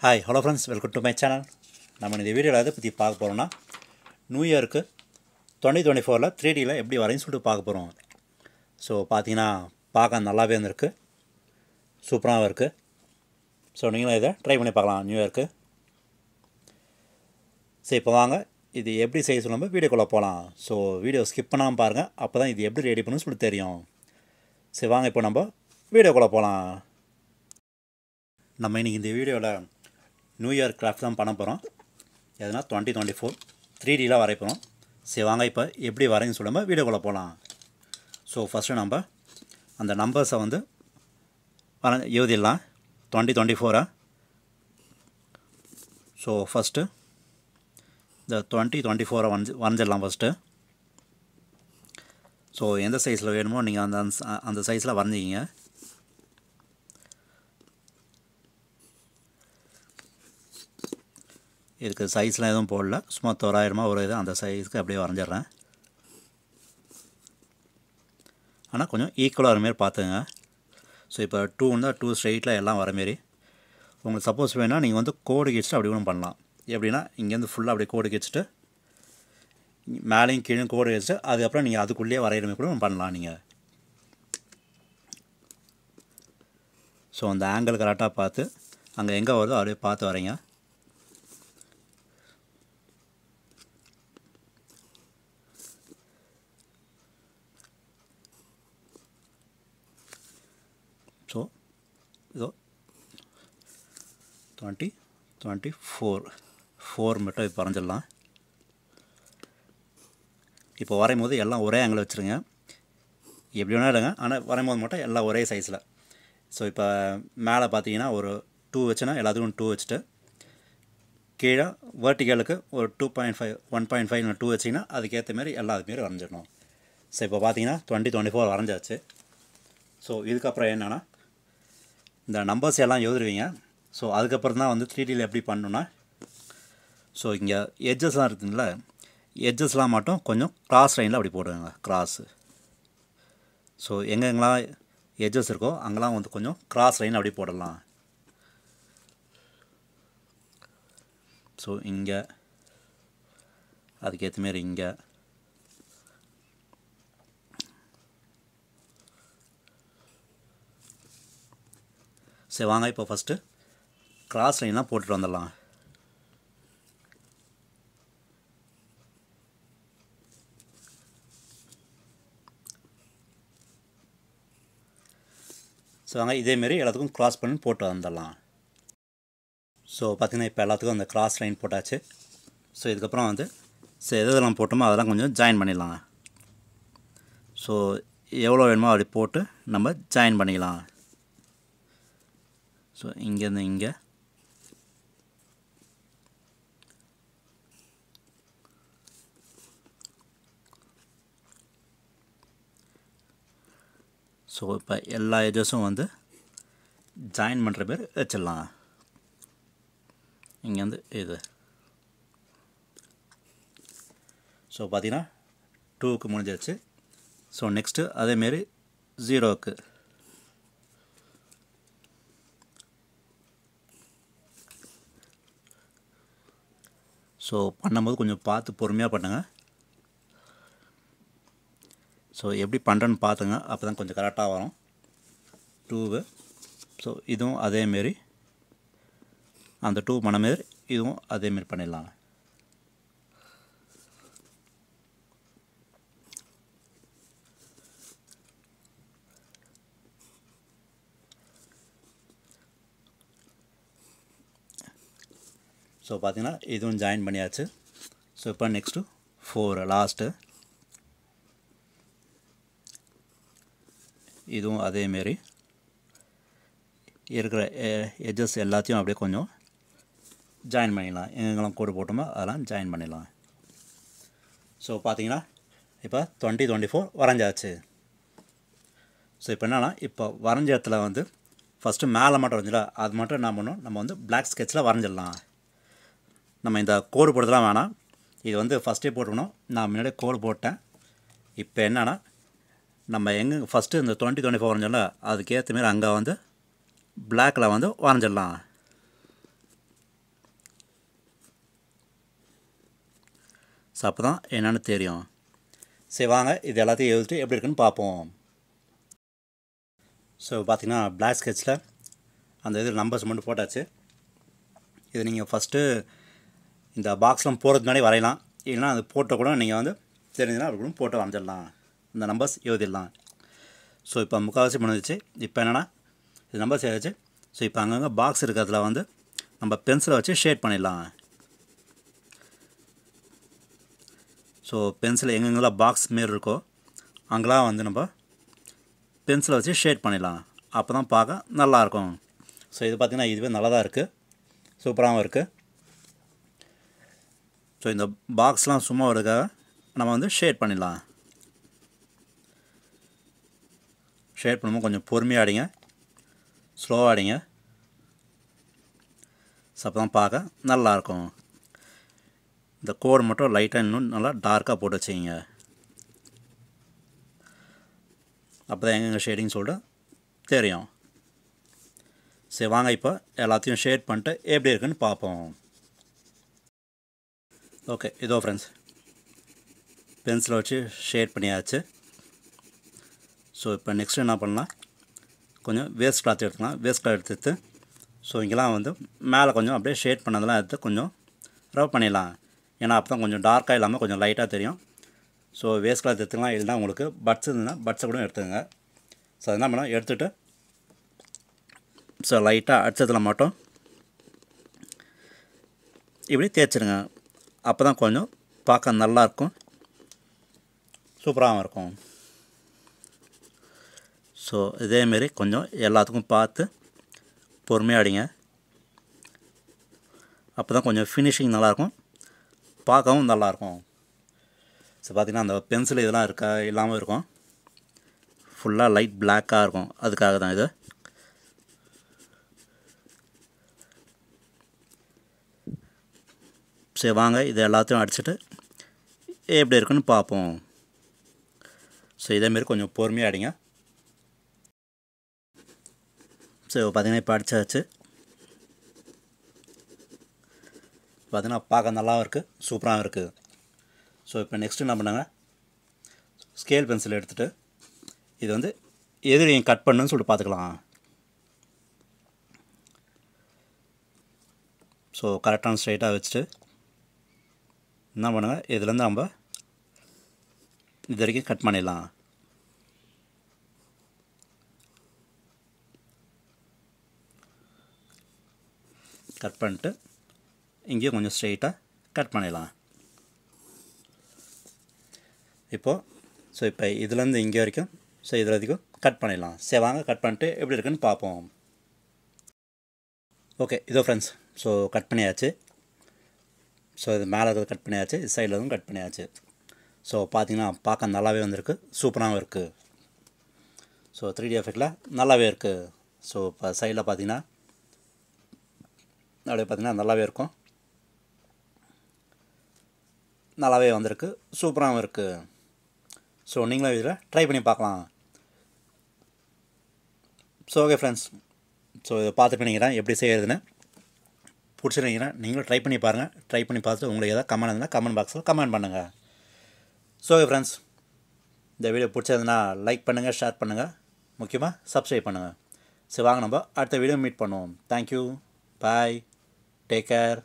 Hi, hello friends, welcome to my channel. நம்ம இந்த வீடியோவில் எதை பற்றி பார்க்க போகிறோம்னா நியூ இயருக்கு 2024ல் 3Dயில் எப்படி வரைன்னு சொல்லிட்டு பார்க்க போகிறோம். ஸோ பார்த்தீங்கன்னா பார்க்க நல்லாவே இருந்திருக்கு, சூப்பராகவும் இருக்குது. ஸோ நீங்களும் இதை ட்ரை பண்ணி பார்க்கலாம் நியூ இயருக்கு. சரி, இப்போ வாங்க இது எப்படி செய்ய சொல்லும்போது வீடியோக்குள்ளே போகலாம். ஸோ வீடியோ ஸ்கிப் பண்ணாமல் பாருங்கள், அப்போ தான் இது எப்படி ரெடி பண்ணணும்னு சொல்லிட்டு தெரியும். சரி வாங்க இப்போ நம்ம வீடியோக்குள்ளே போகலாம். நம்ம இன்றைக்கி இந்த வீடியோவில் நியூ இயர் கிராஃப்ட் தான் பண்ண போகிறோம். எதுனா 2024 3Dயில் வரைய போகிறோம். சரி வாங்க இப்போ எப்படி வரைன்னு சொல்லும்போது வீடியோக்குள்ளே போகலாம். ஸோ ஃபஸ்ட்டு நம்ம அந்த நம்பர்ஸை வந்து எழுதிடலாம் 2024. ஸோ ஃபஸ்ட்டு இந்த 2024 வரைஞ்சிடலாம் ஃபஸ்ட்டு. ஸோ எந்த சைஸில் வேணுமோ நீங்கள் அந்த சைஸில் வரைஞ்சிக்கிங்க. இதுக்கு சைஸ்லாம் எதுவும் போடல, சும்மா தோராயிரமாக ஒரு இது அந்த சைஸுக்கு அப்படியே வரைஞ்சிட்றேன். ஆனால் கொஞ்சம் ஈக்குவலாக வர மாரி பார்த்துங்க. ஸோ இப்போ 2 இருந்தால் 2 ஸ்ட்ரெயிட்டில் எல்லாம் வர மாரி. உங்களுக்கு சப்போஸ் வேணால் நீங்கள் வந்து கோடு கிழிச்சிட்டு அப்படி ஒன்றும் பண்ணலாம். எப்படின்னா இங்கேருந்து ஃபுல்லாக அப்படியே கோடு கிழிச்சிட்டு மேலேயும் கீழே கோடு கிழிச்சிட்டு அதுக்கப்புறம் நீங்கள் அதுக்குள்ளேயே வரைகிற மாதிரி கூட பண்ணலாம் நீங்கள். ஸோ அந்த ஆங்கிள் கரெக்டாக பார்த்து அங்கே எங்கே வருதோ அப்படியே பார்த்து வரைங்க. ஸோ இதோ 2024 மட்டும் இப்போ வரைஞ்சிடலாம். இப்போ வரையும் போது எல்லாம் ஒரே ஆங்கிள் வச்சுருங்க, எப்படி வேணால் எடுங்க, ஆனால் வரையும் போது மட்டும் எல்லாம் ஒரே சைஸில். ஸோ இப்போ மேலே பார்த்தீங்கன்னா ஒரு 2 வச்சுன்னா எல்லாத்துக்கும் 2 வச்சுட்டு, கீழே வேர்ட்டிக்கலுக்கு ஒரு 2.5 1.5 2 வச்சிங்கன்னா அதுக்கேற்ற மாரி எல்லாத்துக்கு மாரி வரைஞ்சிடணும். ஸோ இப்போ பார்த்தீங்கன்னா 2024 வரைஞ்சாச்சு. ஸோ இதுக்கப்புறம் என்னென்னா இந்த நம்பர்ஸ் எல்லாம் எழுதுருவீங்க. ஸோ அதுக்கப்புறம் தான் வந்து 3Dயில் எப்படி பண்ணணுன்னா, ஸோ இங்கே எட்ஜஸ்லாம் இருக்குதுங்களா, எட்ஜஸ்லாம் மட்டும் கொஞ்சம் கிராஸ் லைனில் அப்படி போடுவாங்க, கிராஸு. ஸோ எங்கெங்கெல்லாம் எட்ஜஸ் இருக்கோ அங்கெல்லாம் வந்து கொஞ்சம் கிராஸ் லைன் அப்படி போடலாம். ஸோ இங்கே அதுக்கேற்ற மாரி இங்கே. சரி வாங்க இப்போ ஃபஸ்ட்டு கிராஸ் லைன்லாம் போட்டுட்டு வந்துடலாம். ஸோ வாங்க இதேமாரி எல்லாத்துக்கும் கிராஸ் பண்ணி போட்டு வந்துடலாம். ஸோ பார்த்திங்கன்னா இப்போ எல்லாத்துக்கும் அந்த கிராஸ் லைன் போட்டாச்சு. ஸோ இதுக்கப்புறம் வந்து எதெல்லாம் போட்டோமோ அதெல்லாம் கொஞ்சம் ஜாயின் பண்ணிடலாம். ஸோ எவ்வளோ வேணுமோ அப்படி போட்டு நம்ம ஜாயின் பண்ணிக்கலாம். ஸோ இங்கேருந்து இங்கே, ஸோ இப்போ எல்லா எட்ஜஸும் வந்து ஜாயின் பண்ணுற பேர் வச்சிடலாம். இங்கேருந்து இது. ஸோ பார்த்தீங்கன்னா 2க்கு முடிஞ்சிருச்சு. ஸோ நெக்ஸ்ட்டு அதேமாரி 0க்கு. ஸோ பண்ணும்போது கொஞ்சம் பார்த்து பொறுமையாக பண்ணுங்கள். ஸோ எப்படி பண்ணுறேன்னு பார்த்துங்க, அப்போ தான் கொஞ்சம் கரெக்டாக வரும் 2வு. ஸோ இதுவும் அதேமாரி அந்த 2 பண்ண மாரி இதுவும் அதேமாரி பண்ணிடலாம். ஸோ பார்த்தீங்கன்னா இதுவும் ஜாயின் பண்ணியாச்சு. ஸோ இப்போ நெக்ஸ்ட்டு 4 லாஸ்ட்டு. இதுவும் அதேமாரி இருக்கிற எட்ஜஸ் எல்லாத்தையும் அப்படியே கொஞ்சம் ஜாயின் பண்ணிடலாம். எங்கெங்கெல்லாம் கோடு போட்டோமோ அதெல்லாம் ஜாயின் பண்ணிடலாம். ஸோ பார்த்தீங்கன்னா இப்போ 2024 வரைஞ்சாச்சு. ஸோ இப்போ என்னென்னா இப்போ வரைஞ்ச இடத்துல வந்து ஃபஸ்ட்டு மேலே மட்டும் வரைஞ்சிடலாம். அது மட்டும் என்ன பண்ணணும், நம்ம வந்து பிளாக் ஸ்கெட்சில் வரைஞ்சிடலாம். நம்ம இந்த கோடு போடுறதுலாம் வேணாம், இது வந்து ஃபஸ்ட்டே போட்டுக்கணும். நான் முன்னாடியே கோடு போட்டேன். இப்போ என்னென்னா நம்ம எங்கே ஃபஸ்ட்டு இந்த 2024 வரைஞ்சோம்ல அதுக்கேற்ற மாரி அங்கே வந்து பிளாக்கில் வந்து வரைஞ்சிடலாம். ஸோ அப்போ தான் என்னென்னு தெரியும். சரி வாங்க இது எல்லாத்தையும் எழுதிட்டு எப்படி இருக்குன்னு பார்ப்போம். ஸோ பார்த்திங்கன்னா பிளாக் ஸ்கெட்சில் அந்த இது நம்பர்ஸ் மட்டும் போட்டாச்சு. இது நீங்கள் ஃபஸ்ட்டு இந்த பாக்ஸ்லாம் போகிறதுக்கு முன்னாடி வரையலாம், இல்லைனா அது போட்ட கூட நீங்கள் வந்து தெரிஞ்சுன்னா அப்படி கூட போட்டு வரைஞ்சிடலாம், இந்த நம்பர்ஸ் எழுதிடலாம். ஸோ இப்போ முக்கால்வாசி முடிஞ்சிச்சு. இப்போ என்னென்னா இது நம்பர்ஸ் எழுதிச்சு. ஸோ இப்போ அங்கங்கே பாக்ஸ் இருக்கிறதுல வந்து நம்ம பென்சிலை வச்சு ஷேட் பண்ணிடலாம். ஸோ பென்சில் எங்கெங்கெல்லாம் பாக்ஸ் மாரி இருக்கோ அங்கெல்லாம் வந்து நம்ம பென்சிலை வச்சு ஷேட் பண்ணிடலாம். அப்போ தான் பார்க்க நல்லாயிருக்கும். ஸோ இது பார்த்திங்கன்னா இதுவே நல்லா தான் இருக்குது, சூப்பராகவும் இருக்குது. ஸோ இந்த பாக்ஸ்லாம் சும்மா இருக்காக நம்ம வந்து ஷேட் பண்ணிடலாம். ஷேட் பண்ணும்போது கொஞ்சம் பொறுமையாக அடிங்க, ஸ்லோவாக அடிங்க. ஸோ அப்போ தான் பார்க்க நல்லாயிருக்கும். இந்த கோடு மட்டும் லைட்டாக இன்னும் நல்லா டார்க்காக போட்டு வச்சுக்கிங்க. அப்போ தான் எங்கெங்கே ஷேடிங் சொல்லிட்டு தெரியும். சரி வாங்க இப்போ எல்லாத்தையும் ஷேட் பண்ணிட்டு எப்படி இருக்குன்னு பார்ப்போம். ஓகே இதோ ஃப்ரெண்ட்ஸ் பென்சிலை வச்சு ஷேட் பண்ணியாச்சு. ஸோ இப்போ நெக்ஸ்ட்டு என்ன பண்ணலாம், கொஞ்சம் வேஸ்ட் கிளாத் எடுத்துக்கலாம். வேஸ்ட் கிளாத் எடுத்து ஸோ இங்கெல்லாம் வந்து மேலே கொஞ்சம் அப்படியே ஷேட் பண்ணதெல்லாம் எடுத்து கொஞ்சம் ரவ் பண்ணிடலாம். ஏன்னா அப்போ தான் கொஞ்சம் டார்க்காக இல்லாமல் கொஞ்சம் லைட்டாக தெரியும். ஸோ வேஸ்ட் கிளாத் எடுத்துக்கலாம், இல்லைனா உங்களுக்கு பட்ஸ் இருந்ததுன்னா பட்ஸை கூட எடுத்துக்கங்க. ஸோ அது என்ன பண்ணலாம், எடுத்துகிட்டு ஸோ லைட்டாக அடித்ததில் மட்டும் இப்படி தேய்ச்சிடுங்க. அப்போ தான் கொஞ்சம் பார்க்க நல்லாயிருக்கும், சூப்பராகவும் இருக்கும். ஸோ இதேமாரி கொஞ்சம் எல்லாத்துக்கும் பார்த்து பொறுமையாக அடிங்க. அப்போ தான் கொஞ்சம் ஃபினிஷிங் நல்லாயிருக்கும், பார்க்கவும் நல்லாயிருக்கும். ஸோ பார்த்திங்கன்னா அந்த பென்சில் இதெல்லாம் இருக்கா இல்லாமல் இருக்கும், ஃபுல்லாக லைட் பிளாக்காக இருக்கும். அதுக்காக தான் இது. சரி வாங்க இது எல்லாத்தையும் அடிச்சுட்டு எப்படி இருக்குன்னு பார்ப்போம். ஸோ இதேமாரி கொஞ்சம் பொறுமையாக அடிங்க. ஸோ பார்த்திங்கன்னா இப்போ அடிச்சாச்சு. பார்த்திங்கன்னா பார்க்க நல்லாவும் இருக்குது, சூப்பராகவும் இருக்குது. ஸோ இப்போ நெக்ஸ்ட்டு என்ன பண்ணாங்க, ஸ்கேல் பென்சில் எடுத்துகிட்டு இது வந்து எது நீங்கள் கட் பண்ணுன்னு சொல்லிட்டு பார்த்துக்கலாம். ஸோ கரெக்டான ஸ்ட்ரைட்டாக வச்சுட்டு என்ன பண்ணுங்கள், இதுலேருந்து நம்ம இது வரைக்கும் கட் பண்ணிடலாம். கட் பண்ணிட்டு இங்கேயும் கொஞ்சம் ஸ்ட்ரெயிட்டாக கட் பண்ணிடலாம். இப்போது ஸோ இப்போ இதுலேருந்து இங்கே வரைக்கும் ஸோ இதில் வரைக்கும் கட் பண்ணிடலாம். சரி வாங்க கட் பண்ணிட்டு எப்படி இருக்குன்னு பார்ப்போம். ஓகே இதோ ஃப்ரெண்ட்ஸ் ஸோ கட் பண்ணியாச்சு. ஸோ இது மேலே இருக்கிறது கட் பண்ணியாச்சு, இது சைடில் எதுவும் கட் பண்ணியாச்சு. ஸோ பார்த்திங்கன்னா பார்க்க நல்லாவே வந்திருக்கு, சூப்பராகவும் இருக்குது. ஸோ 3D எஃபெக்டில் நல்லாவே இருக்குது. ஸோ இப்போ சைடில் பார்த்திங்கன்னா அப்படியே பார்த்திங்கன்னா நல்லாவே இருக்கும், நல்லாவே வந்திருக்கு, சூப்பராகவும் இருக்குது. ஸோ நீங்களும் இதில் ட்ரை பண்ணி பார்க்கலாம். ஸோ ஓகே ஃப்ரெண்ட்ஸ் ஸோ இதை பார்த்துட்டு நீங்கள் எப்படி செய்கிறதுன்னு பிடிச்சிருந்தீங்கன்னா நீங்களும் ட்ரை பண்ணி பாருங்கள். ட்ரை பண்ணி பார்த்துட்டு உங்களுக்கு எதாவது கமெண்ட் இருந்தால் கமெண்ட் பாக்ஸில் கமெண்ட் பண்ணுங்கள். ஸோ ஓகே ஃப்ரெண்ட்ஸ் இந்த வீடியோ பிடிச்சதுன்னா லைக் பண்ணுங்கள், ஷேர் பண்ணுங்கள், முக்கியமாக சப்ஸ்கிரைப் பண்ணுங்கள். சரி வாங்க நம்ம அடுத்த வீடியோ மீட் பண்ணுவோம். தேங்க்யூ, பாய், டேக் கேர்.